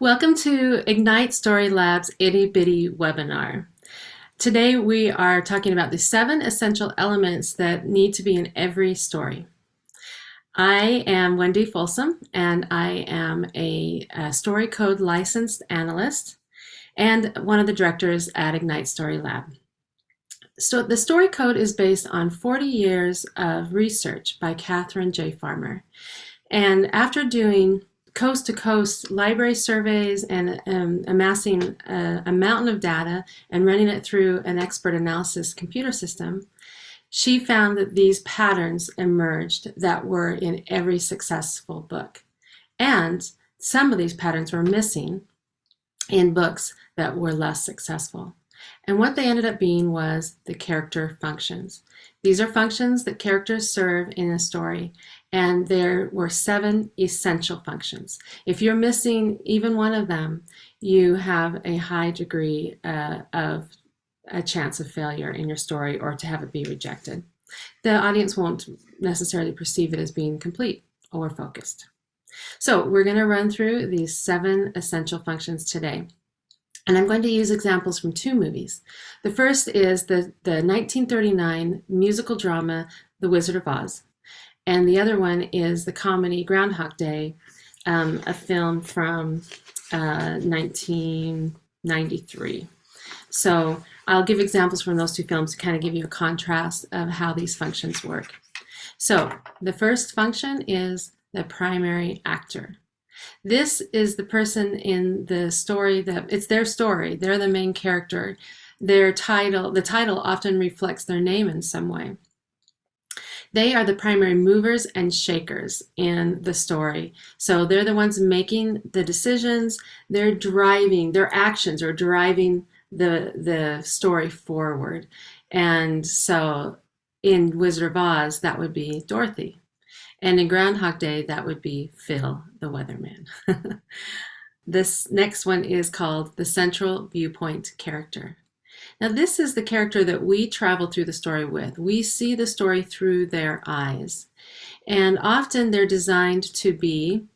Welcome to Ignite Story Lab's Itty Bitty webinar. Today we are talking about the 7 essential elements that need to be in every story. I am Wendy Folsom, and I am a Story Code licensed analyst and one of the directors at Ignite Story Lab. So the Story Code is based on 40 years of research by Catherine J. Farmer. And after doing coast to coast library surveys and amassing a mountain of data and running it through an expert analysis computer system, she found that these patterns emerged that were in every successful book. And some of these patterns were missing in books that were less successful. And what they ended up being was the character functions. These are functions that characters serve in a story, and there were 7 essential functions. If you're missing even one of them, you have a high degree of a chance of failure in your story or to have it be rejected. The audience won't necessarily perceive it as being complete or focused. So we're going to run through these 7 essential functions today. And I'm going to use examples from 2 movies. The first is the 1939 musical drama, The Wizard of Oz. And the other one is the comedy Groundhog Day, a film from 1993. So I'll give examples from those 2 films to kind of give you a contrast of how these functions work. So the first function is the primary actor. This is the person in the story that it's their story. They're the main character. The title often reflects their name in some way. They are the primary movers and shakers in the story. So they're the ones making the decisions. They're driving, their actions are driving the story forward. And so in Wizard of Oz, that would be Dorothy. And in Groundhog Day, that would be Phil, the weatherman. This next one is called the central viewpoint character. Now, this is the character that we travel through the story with. We see the story through their eyes. And often they're designed to be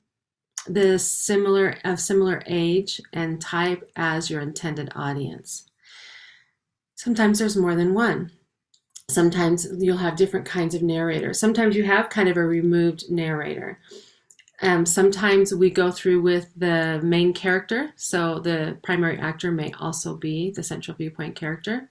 of similar age and type as your intended audience. Sometimes there's more than one. Sometimes you'll have different kinds of narrators. Sometimes you have kind of a removed narrator. Sometimes we go through with the main character, so the primary actor may also be the central viewpoint character.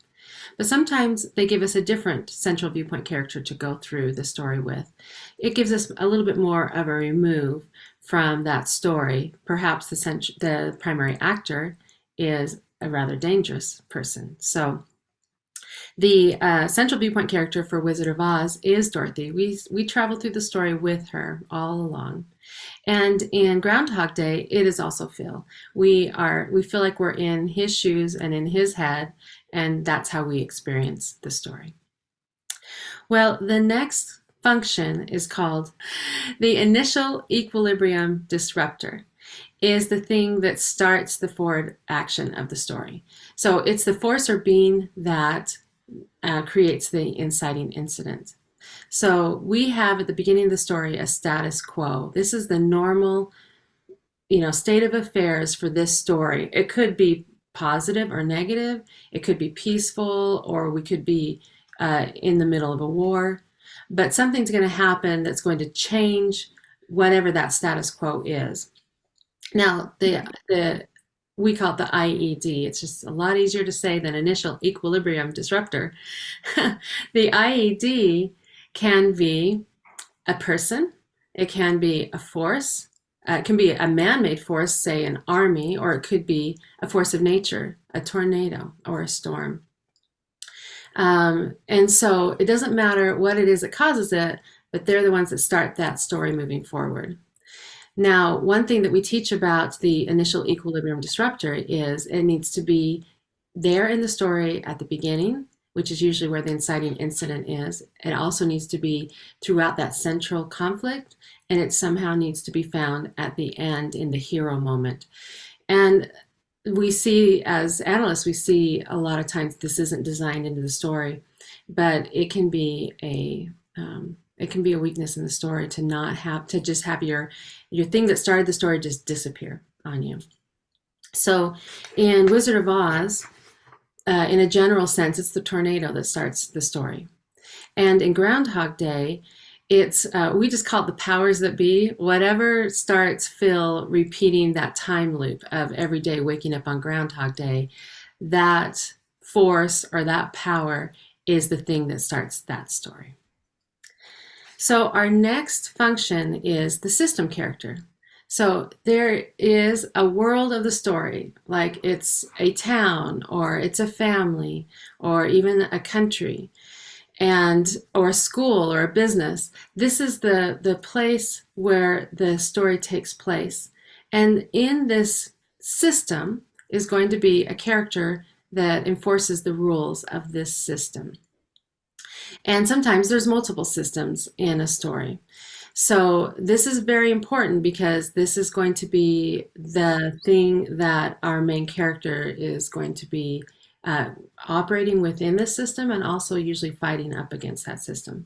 But sometimes they give us a different central viewpoint character to go through the story with. It gives us a little bit more of a remove from that story. Perhaps the primary actor is a rather dangerous person. So the central viewpoint character for Wizard of Oz is Dorothy. We travel through the story with her all along. And in Groundhog Day, it is also Phil. We feel like we're in his shoes and in his head, and that's how we experience the story. Well, the next function is called the initial equilibrium disruptor. Is the thing that starts the forward action of the story. So it's the force or being that creates the inciting incident. So we have at the beginning of the story a status quo. This is the normal, state of affairs for this story. It could be positive or negative. It could be peaceful, or we could be in the middle of a war. But something's going to happen that's going to change whatever that status quo is. Now, we call it the IED. It's just a lot easier to say than initial equilibrium disruptor. The IED can be a person, it can be a force, it can be a man-made force, say an army, or it could be a force of nature, a tornado or a storm. And so it doesn't matter what it is that causes it, but they're the ones that start that story moving forward. Now, one thing that we teach about the initial equilibrium disruptor is it needs to be there in the story at the beginning, which is usually where the inciting incident is. It also needs to be throughout that central conflict, and it somehow needs to be found at the end in the hero moment. And we see, as analysts, we see a lot of times this isn't designed into the story, but it can be a weakness in the story to just have your thing that started the story just disappear on you. So in Wizard of Oz, in a general sense, it's the tornado that starts the story. And in Groundhog Day, it's we just call it the powers that be. Whatever starts Phil repeating that time loop of every day waking up on Groundhog Day, that force or that power is the thing that starts that story. So our next function is the system character. So there is a world of the story, like it's a town or it's a family or even a country and or a school or a business. This is the place where the story takes place. And in this system is going to be a character that enforces the rules of this system. And sometimes there's multiple systems in a story. So this is very important because this is going to be the thing that our main character is going to be operating within the system and also usually fighting up against that system.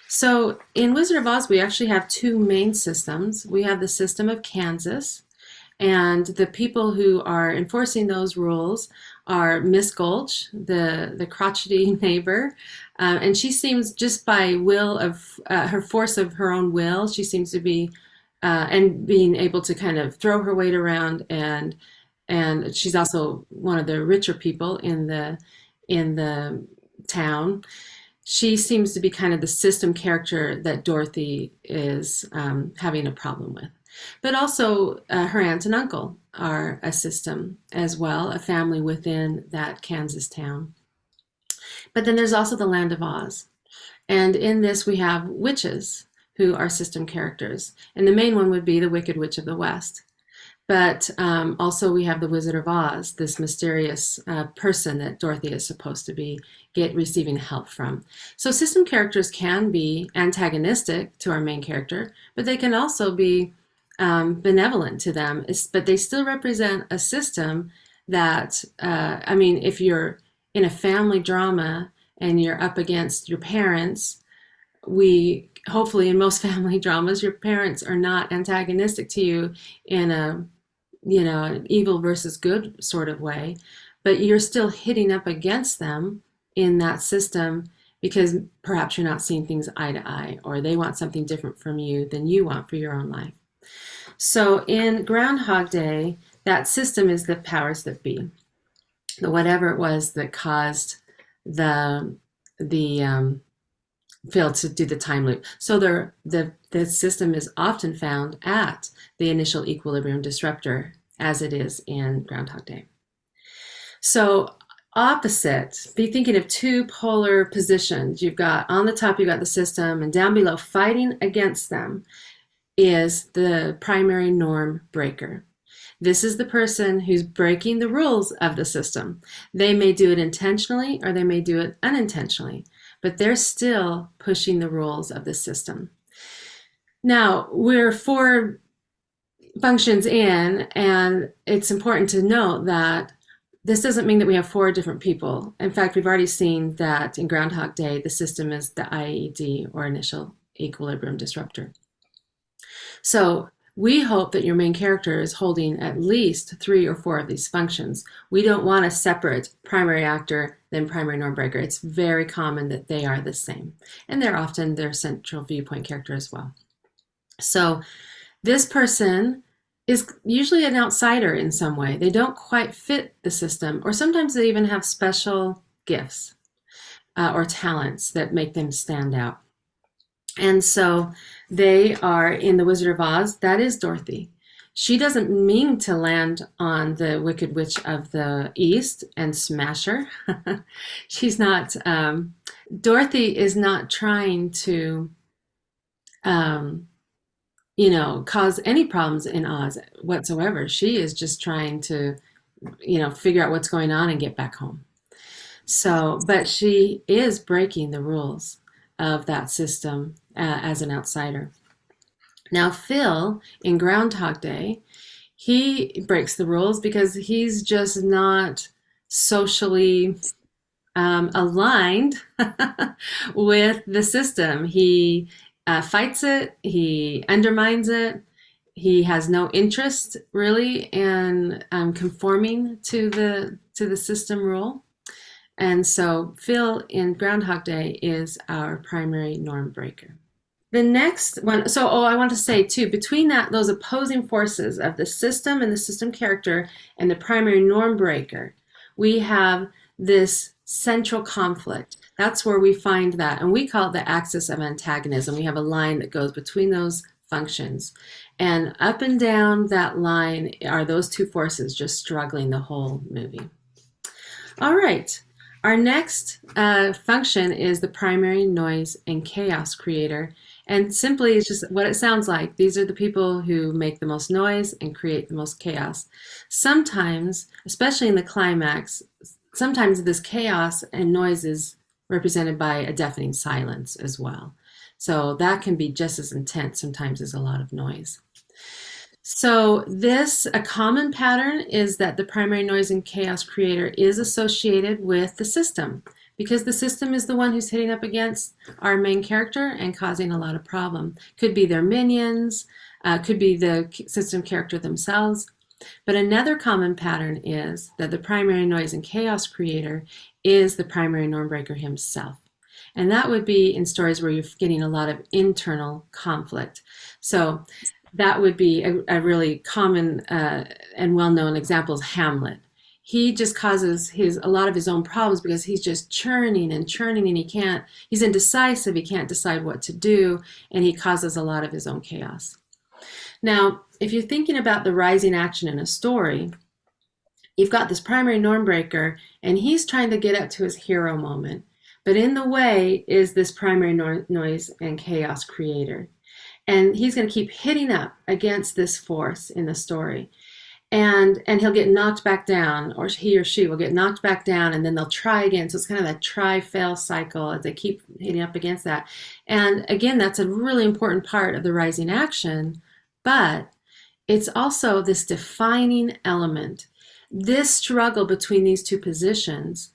So in Wizard of Oz, we actually have two main systems. We have the system of Kansas, and the people who are enforcing those rules are Miss Gulch, the crotchety neighbor, and she seems just by will of her force of her own will, she seems to be and being able to kind of throw her weight around, and she's also one of the richer people in the town. She seems to be kind of the system character that Dorothy is having a problem with. But also, her aunt and uncle are a system as well, a family within that Kansas town. But then there's also the Land of Oz. And in this, we have witches who are system characters. And the main one would be the Wicked Witch of the West. But also, we have the Wizard of Oz, this mysterious person that Dorothy is supposed to be receiving help from. So, system characters can be antagonistic to our main character, but they can also be benevolent to them, but they still represent a system that, I mean, if you're in a family drama and you're up against your parents, hopefully in most family dramas, your parents are not antagonistic to you in an evil versus good sort of way, but you're still hitting up against them in that system because perhaps you're not seeing things eye to eye, or they want something different from you than you want for your own life. So in Groundhog Day, that system is the powers that be, the whatever it was that caused the Phil to do the time loop. So the system is often found at the initial equilibrium disruptor, as it is in Groundhog Day. So opposite, be thinking of two polar positions. You've got on the top, you've got the system, and down below, fighting against them is the primary norm breaker. This is the person who's breaking the rules of the system. They may do it intentionally or they may do it unintentionally, but they're still pushing the rules of the system. Now, we're 4 functions in, and it's important to note that this doesn't mean that we have 4 different people. In fact, we've already seen that in Groundhog Day, the system is the IED, or initial equilibrium disruptor. So we hope that your main character is holding at least 3 or 4 of these functions. We don't want a separate primary actor than primary norm breaker. It's very common that they are the same. And they're often their central viewpoint character as well. So this person is usually an outsider in some way. They don't quite fit the system, or sometimes they even have special gifts or talents that make them stand out. And so they are in the Wizard of Oz. That is Dorothy. She doesn't mean to land on the Wicked Witch of the East and smash her. She's not, Dorothy is not trying to, cause any problems in Oz whatsoever. She is just trying to, figure out what's going on and get back home. So, but she is breaking the rules of that system as an outsider. Now, Phil in Groundhog Day, he breaks the rules because he's just not socially aligned with the system. He fights it, he undermines it, he has no interest really in conforming to the system rule. And so Phil in Groundhog Day is our primary norm breaker. The next one, so I want to say too, between those opposing forces of the system and the system character and the primary norm breaker, we have this central conflict. That's where we find that, and we call it the axis of antagonism. We have a line that goes between those functions. And up and down that line are those two forces just struggling the whole movie. All right. Our next function is the primary noise and chaos creator. And simply, it's just what it sounds like. These are the people who make the most noise and create the most chaos. Sometimes, especially in the climax, sometimes this chaos and noise is represented by a deafening silence as well. So that can be just as intense sometimes as a lot of noise. So a common pattern is that the primary noise and chaos creator is associated with the system, because the system is the one who's hitting up against our main character and causing a lot of problem. Could be their minions, could be the system character themselves. But another common pattern is that the primary noise and chaos creator is the primary norm breaker himself. And that would be in stories where you're getting a lot of internal conflict. So that would be a really common and well-known example is Hamlet. He just causes a lot of his own problems because he's just churning and he's indecisive, he can't decide what to do, and he causes a lot of his own chaos. Now, if you're thinking about the rising action in a story, you've got this primary norm breaker, and he's trying to get up to his hero moment. But in the way is this primary noise and chaos creator. And he's going to keep hitting up against this force in the story. And he'll get knocked back down, or he or she will get knocked back down, and then they'll try again. So it's kind of that try-fail cycle as they keep hitting up against that. And again, that's a really important part of the rising action, but it's also this defining element. This struggle between these two positions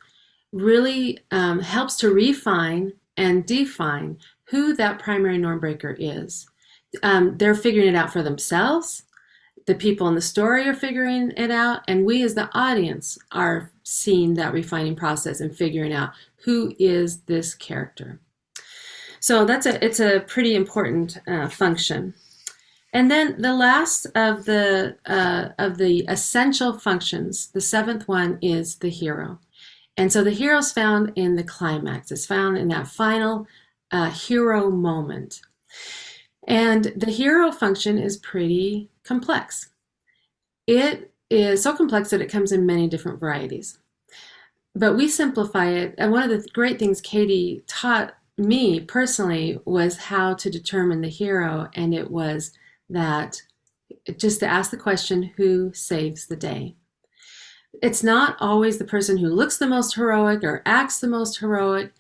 really helps to refine and define who that primary norm breaker is. They're figuring it out for themselves. The people in the story are figuring it out, and we as the audience are seeing that refining process and figuring out who is this character. So it's a pretty important function. And then the last of the essential functions, the seventh one, is the hero. And so the hero is found in the climax. It's found in that final hero moment. And the hero function is pretty complex. It is so complex that it comes in many different varieties. But we simplify it. And one of the great things Katie taught me personally was how to determine the hero. And it was that just to ask the question, who saves the day? It's not always the person who looks the most heroic or acts the most heroic.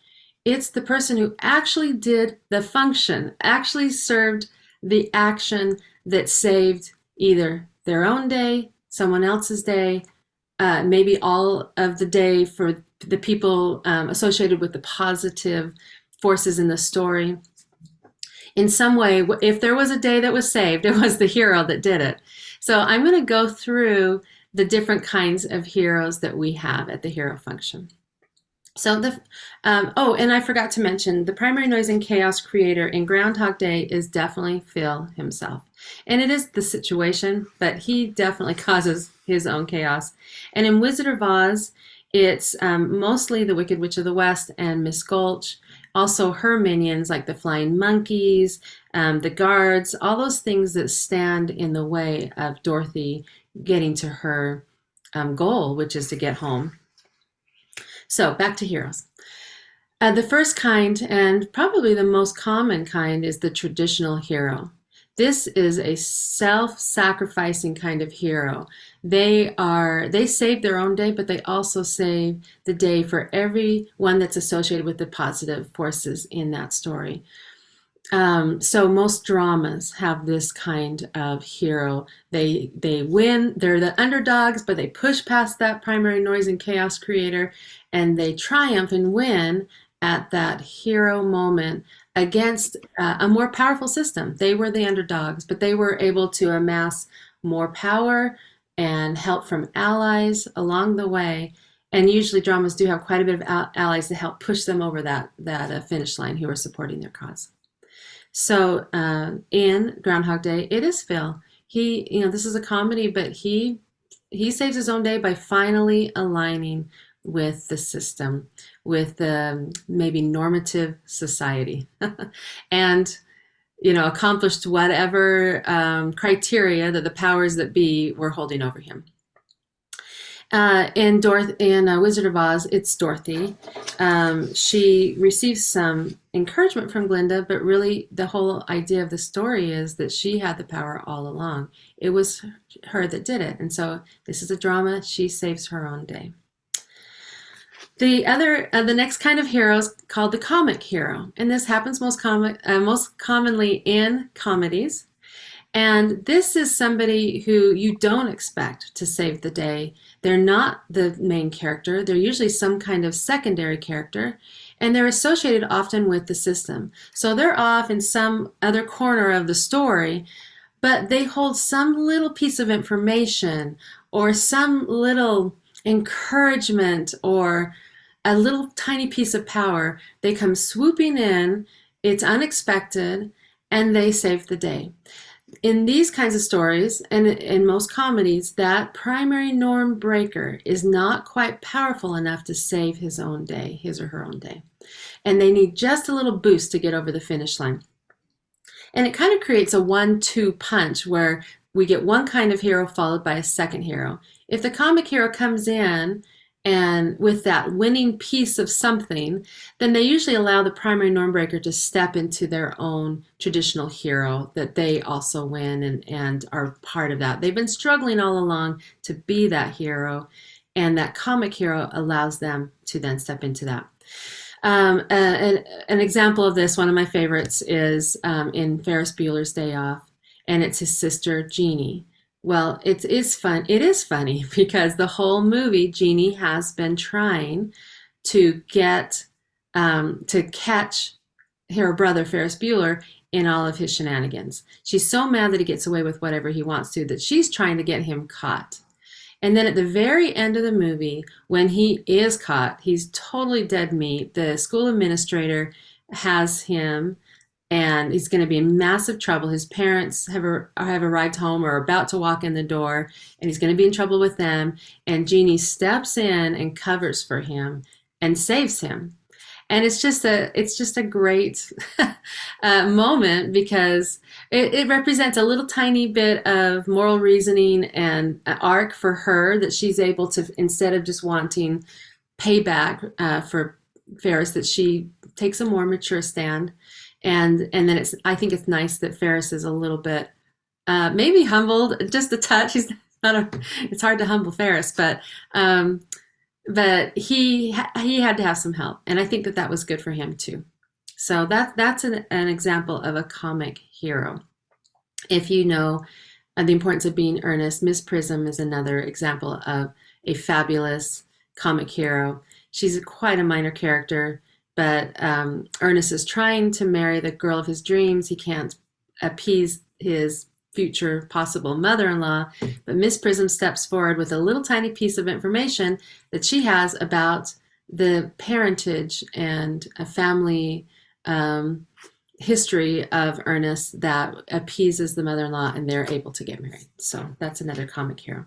It's the person who actually did the function, actually served the action that saved either their own day, someone else's day, maybe all of the day for the people associated with the positive forces in the story. In some way, if there was a day that was saved, it was the hero that did it. So I'm going to go through the different kinds of heroes that we have at the hero function. So and I forgot to mention, the primary noise and chaos creator in Groundhog Day is definitely Phil himself. And it is the situation, but he definitely causes his own chaos. And in Wizard of Oz, it's mostly the Wicked Witch of the West and Miss Gulch. Also her minions like the flying monkeys, the guards, all those things that stand in the way of Dorothy getting to her goal, which is to get home. So back to heroes. The first kind, and probably the most common kind, is the traditional hero. This is a self-sacrificing kind of hero. They save their own day, but they also save the day for everyone that's associated with the positive forces in that story. So most dramas have this kind of hero. They win, they're the underdogs, but they push past that primary noise and chaos creator, and they triumph and win at that hero moment against a more powerful system. They were the underdogs, but they were able to amass more power and help from allies along the way. And usually dramas do have quite a bit of allies to help push them over that finish line who are supporting their cause. So in Groundhog Day, it is Phil. This is a comedy, but he saves his own day by finally aligning with the system, with the maybe normative society, and accomplished whatever criteria that the powers that be were holding over him. In Wizard of Oz, it's Dorothy. She receives some encouragement from Glinda, but really the whole idea of the story is that she had the power all along. It was her that did it. And so this is a drama. She saves her own day. The next kind of hero is called the comic hero. And this happens most commonly in comedies. And this is somebody who you don't expect to save the day. They're not the main character. They're usually some kind of secondary character, and they're associated often with the system. So they're off in some other corner of the story, but they hold some little piece of information or some little encouragement or a little tiny piece of power. They come swooping in, it's unexpected, and they save the day. In these kinds of stories, and in most comedies, that primary norm breaker is not quite powerful enough to save his own day, his or her own day. And they need just a little boost to get over the finish line. And it kind of creates a 1-2 punch where we get one kind of hero followed by a second hero. If the comic hero comes in and with that winning piece of something, then they usually allow the primary norm breaker to step into their own traditional hero, that they also win and are part of that. They've been struggling all along to be that hero, and that comic hero allows them to then step into that. An example of this, one of my favorites, is in Ferris Bueller's Day Off, and it's his sister Jeannie. Well, it is fun. It is funny because the whole movie, Jeannie has been trying to catch her brother Ferris Bueller in all of his shenanigans. She's so mad that he gets away with whatever he wants to that she's trying to get him caught. And then at the very end of the movie, when he is caught, he's totally dead meat. The school administrator has him, and he's going to be in massive trouble. His parents have arrived home or are about to walk in the door, and he's going to be in trouble with them. And Jeannie steps in and covers for him and saves him. And it's just a great moment because it represents a little tiny bit of moral reasoning and arc for her, that she's able to, instead of just wanting payback for Ferris, that she takes a more mature stand. And then I think it's nice that Ferris is a little bit maybe humbled, just a touch. It's hard to humble Ferris, but he had to have some help, and I think that was good for him too. So that's an example of a comic hero. If you know the importance of being earnest, Miss Prism is another example of a fabulous comic hero. She's quite a minor character, but Ernest is trying to marry the girl of his dreams. He can't appease his future possible mother-in-law, but Miss Prism steps forward with a little tiny piece of information that she has about the parentage and a family history of Ernest that appeases the mother-in-law, and they're able to get married. So that's another comic hero.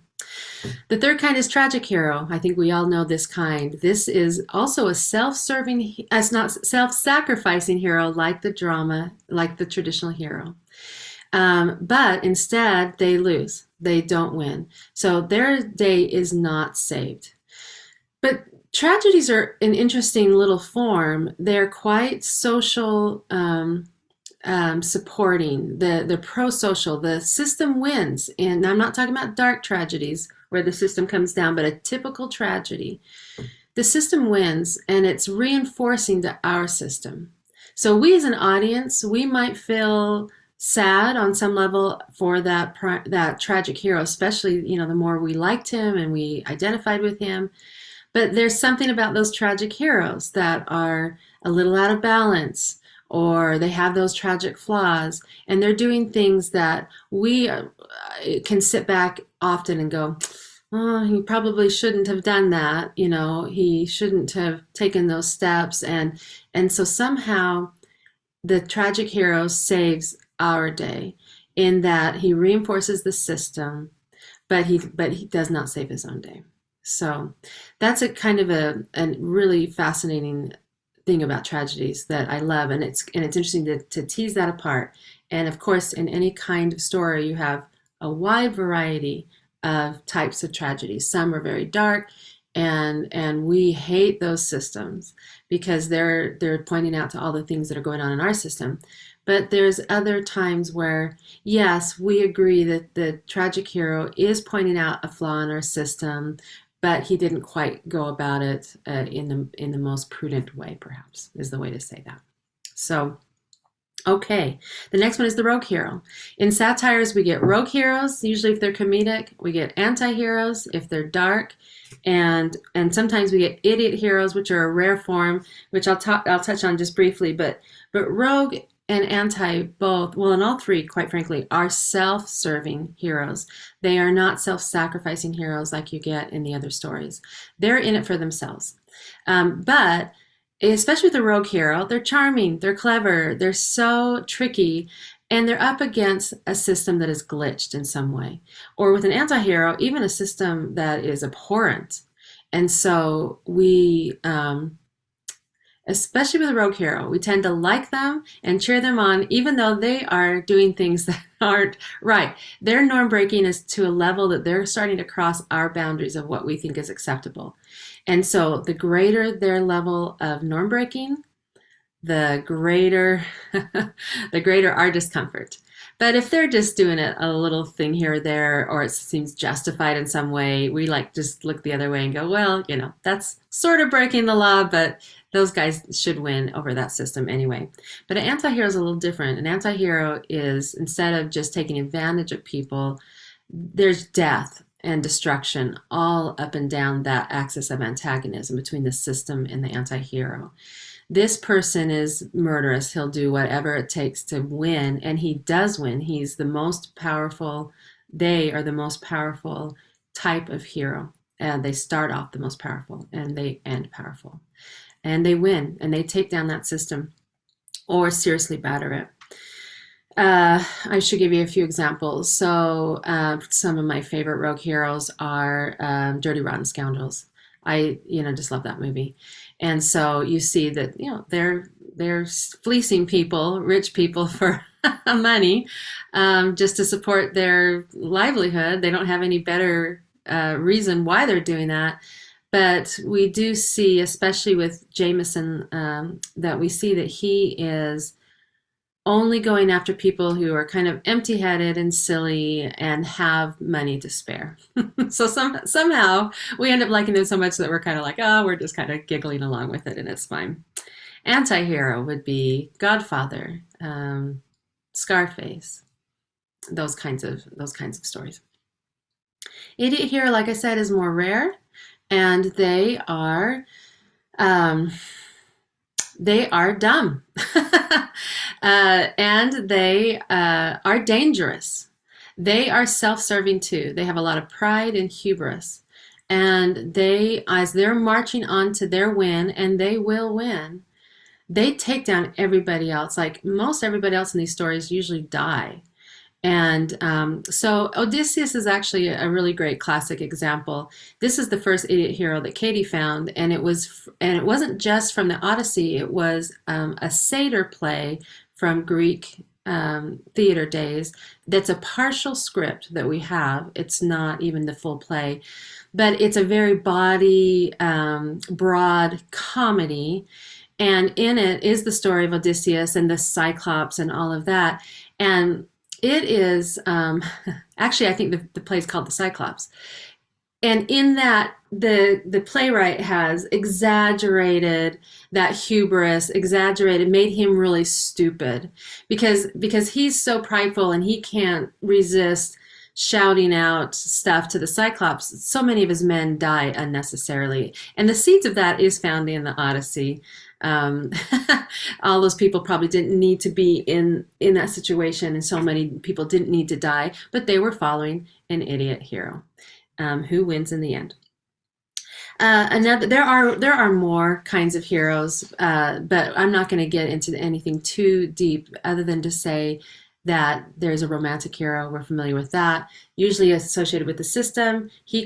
The third kind is tragic hero. I think we all know this kind. This is also a self-serving, as not self-sacrificing hero like the drama, like the traditional hero. But instead they lose. They don't win. So their day is not saved. But tragedies are an interesting little form. They're quite social, supporting, the pro-social. The system wins. And I'm not talking about dark tragedies where the system comes down, but a typical tragedy. The system wins, and it's reinforcing to our system. So we as an audience, we might feel sad on some level for that tragic hero, especially, the more we liked him and we identified with him. But there's something about those tragic heroes that are a little out of balance, or they have those tragic flaws, and they're doing things that we can sit back often and go, oh, he probably shouldn't have done that. He shouldn't have taken those steps. And so somehow the tragic hero saves our day in that he reinforces the system, but he does not save his own day. So that's a kind of a really fascinating thing about tragedies that I love, and it's interesting to tease that apart. And of course, in any kind of story, you have a wide variety of types of tragedies. Some are very dark, and we hate those systems because they're pointing out to all the things that are going on in our system. But there's other times where, yes, we agree that the tragic hero is pointing out a flaw in our system, but he didn't quite go about it in the most prudent way, perhaps, is the way to say that. So, okay, the next one is the rogue hero. In satires, we get rogue heroes, usually if they're comedic. We get anti-heroes if they're dark, and sometimes we get idiot heroes, which are a rare form, which I'll touch on just briefly. But rogue and anti both, well, and all three, quite frankly, are self-serving heroes. They are not self-sacrificing heroes like you get in the other stories. They're in it for themselves. But especially with the rogue hero, they're charming, they're clever, they're so tricky, and they're up against a system that is glitched in some way. Or with an anti-hero, even a system that is abhorrent. And so we, especially with a rogue hero, we tend to like them and cheer them on, even though they are doing things that aren't right. Their norm breaking is to a level that they're starting to cross our boundaries of what we think is acceptable. And so the greater their level of norm breaking, the greater our discomfort. But if they're just doing a little thing here or there, or it seems justified in some way, we just look the other way and go, well, that's sort of breaking the law, but those guys should win over that system anyway. But an anti-hero is a little different. An anti-hero is, instead of just taking advantage of people, there's death and destruction all up and down that axis of antagonism between the system and the anti-hero. This person is murderous. He'll do whatever it takes to win, and he does win. He's the most powerful. They are the most powerful type of hero. And they start off the most powerful, and they end powerful. And they win, and they take down that system or seriously batter it. I should give you a few examples. So some of my favorite rogue heroes are Dirty Rotten Scoundrels. I just love that movie. And so you see that they're fleecing people, rich people, for money, just to support their livelihood. They don't have any better reason why they're doing that. But we do see, especially with Jameson, that we see that he is only going after people who are kind of empty-headed and silly and have money to spare. So somehow we end up liking them so much that we're kind of like, oh, we're just kind of giggling along with it, and it's fine. Anti-hero would be Godfather, Scarface, those kinds of stories. Idiot hero, like I said, is more rare, and they are dumb. And they are dangerous. They are self-serving too. They have a lot of pride and hubris. And as they're marching on to their win, and they will win, they take down everybody else. Like most everybody else in these stories usually die. And so Odysseus is actually a really great classic example. This is the first idiot hero that Katie found, and it wasn't just from the Odyssey. It was a satyr play from Greek theater days. That's a partial script that we have. It's not even the full play, but it's a very broad comedy. And in it is the story of Odysseus and the Cyclops and all of that. And it is, actually, I think the play is called The Cyclops. And in that, the playwright has exaggerated that hubris, made him really stupid because he's so prideful and he can't resist shouting out stuff to the Cyclops, so many of his men die unnecessarily. And the seeds of that is found in the Odyssey. Um, all those people probably didn't need to be in that situation, and so many people didn't need to die, but they were following an idiot hero who wins in the end. There are more kinds of heroes, but I'm not going to get into anything too deep other than to say that there's a romantic hero. We're familiar with that, usually associated with the system. He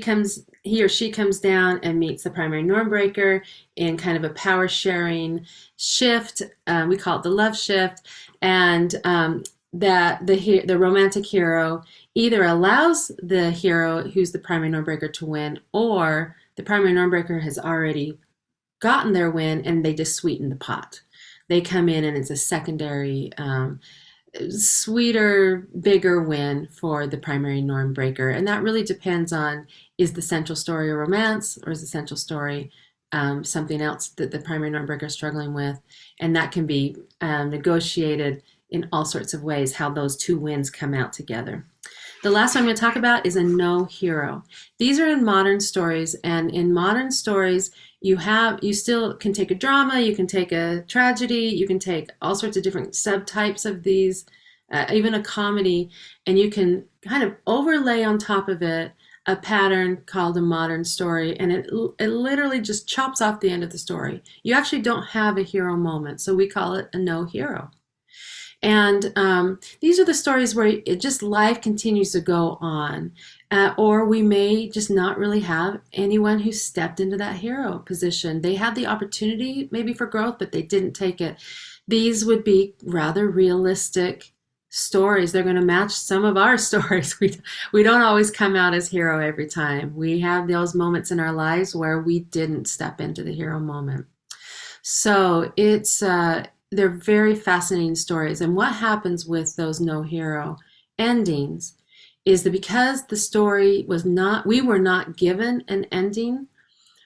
or she comes down and meets the primary norm breaker in kind of a power sharing shift. We call it the love shift, and that the romantic hero either allows the hero who's the primary norm breaker to win, or the primary norm breaker has already gotten their win and they just sweeten the pot. They come in and it's a secondary, sweeter, bigger win for the primary norm breaker. And that really depends on, is the central story a romance, or is the central story something else that the primary norm breaker is struggling with? And that can be negotiated in all sorts of ways, how those two wins come out together. The last one I'm going to talk about is a no hero. These are in modern stories, and in modern stories, you still can take a drama, you can take a tragedy, you can take all sorts of different subtypes of these, even a comedy, and you can kind of overlay on top of it a pattern called a modern story, and it literally just chops off the end of the story. You actually don't have a hero moment, so we call it a no hero. And these are the stories where life continues to go on, or we may just not really have anyone who stepped into that hero position. They had the opportunity maybe for growth, but they didn't take it. These would be rather realistic stories. They're going to match some of our stories. We don't always come out as hero every time. We have those moments in our lives where we didn't step into the hero moment. So they're very fascinating stories. And what happens with those no hero endings is that because the story we were not given an ending,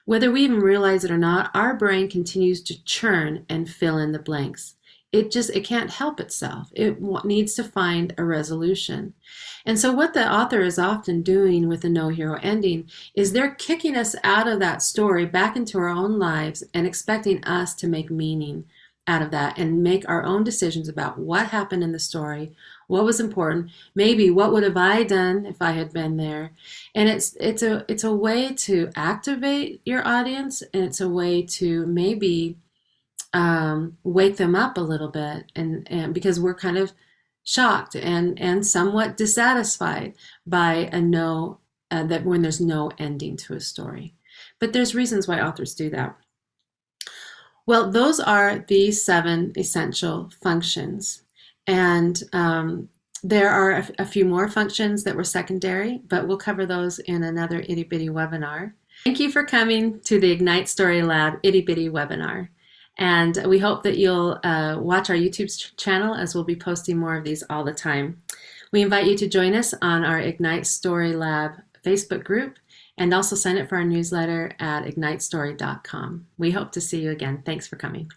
whether we even realize it or not, our brain continues to churn and fill in the blanks. It can't help itself. It needs to find a resolution. And so what the author is often doing with a no hero ending is they're kicking us out of that story back into our own lives and expecting us to make meaning out of that and make our own decisions about what happened in the story, what was important, maybe what would have I done if I had been there. And it's a way to activate your audience, and it's a way to maybe wake them up a little bit, and because we're kind of shocked and somewhat dissatisfied by that when there's no ending to a story. But there's reasons why authors do that. Well, those are the 7 essential functions. And there are a few more functions that were secondary, but we'll cover those in another itty bitty webinar. Thank you for coming to the Ignite Story Lab itty bitty webinar. And we hope that you'll watch our YouTube channel, as we'll be posting more of these all the time. We invite you to join us on our Ignite Story Lab Facebook group, and also sign up for our newsletter at ignitestory.com. We hope to see you again. Thanks for coming.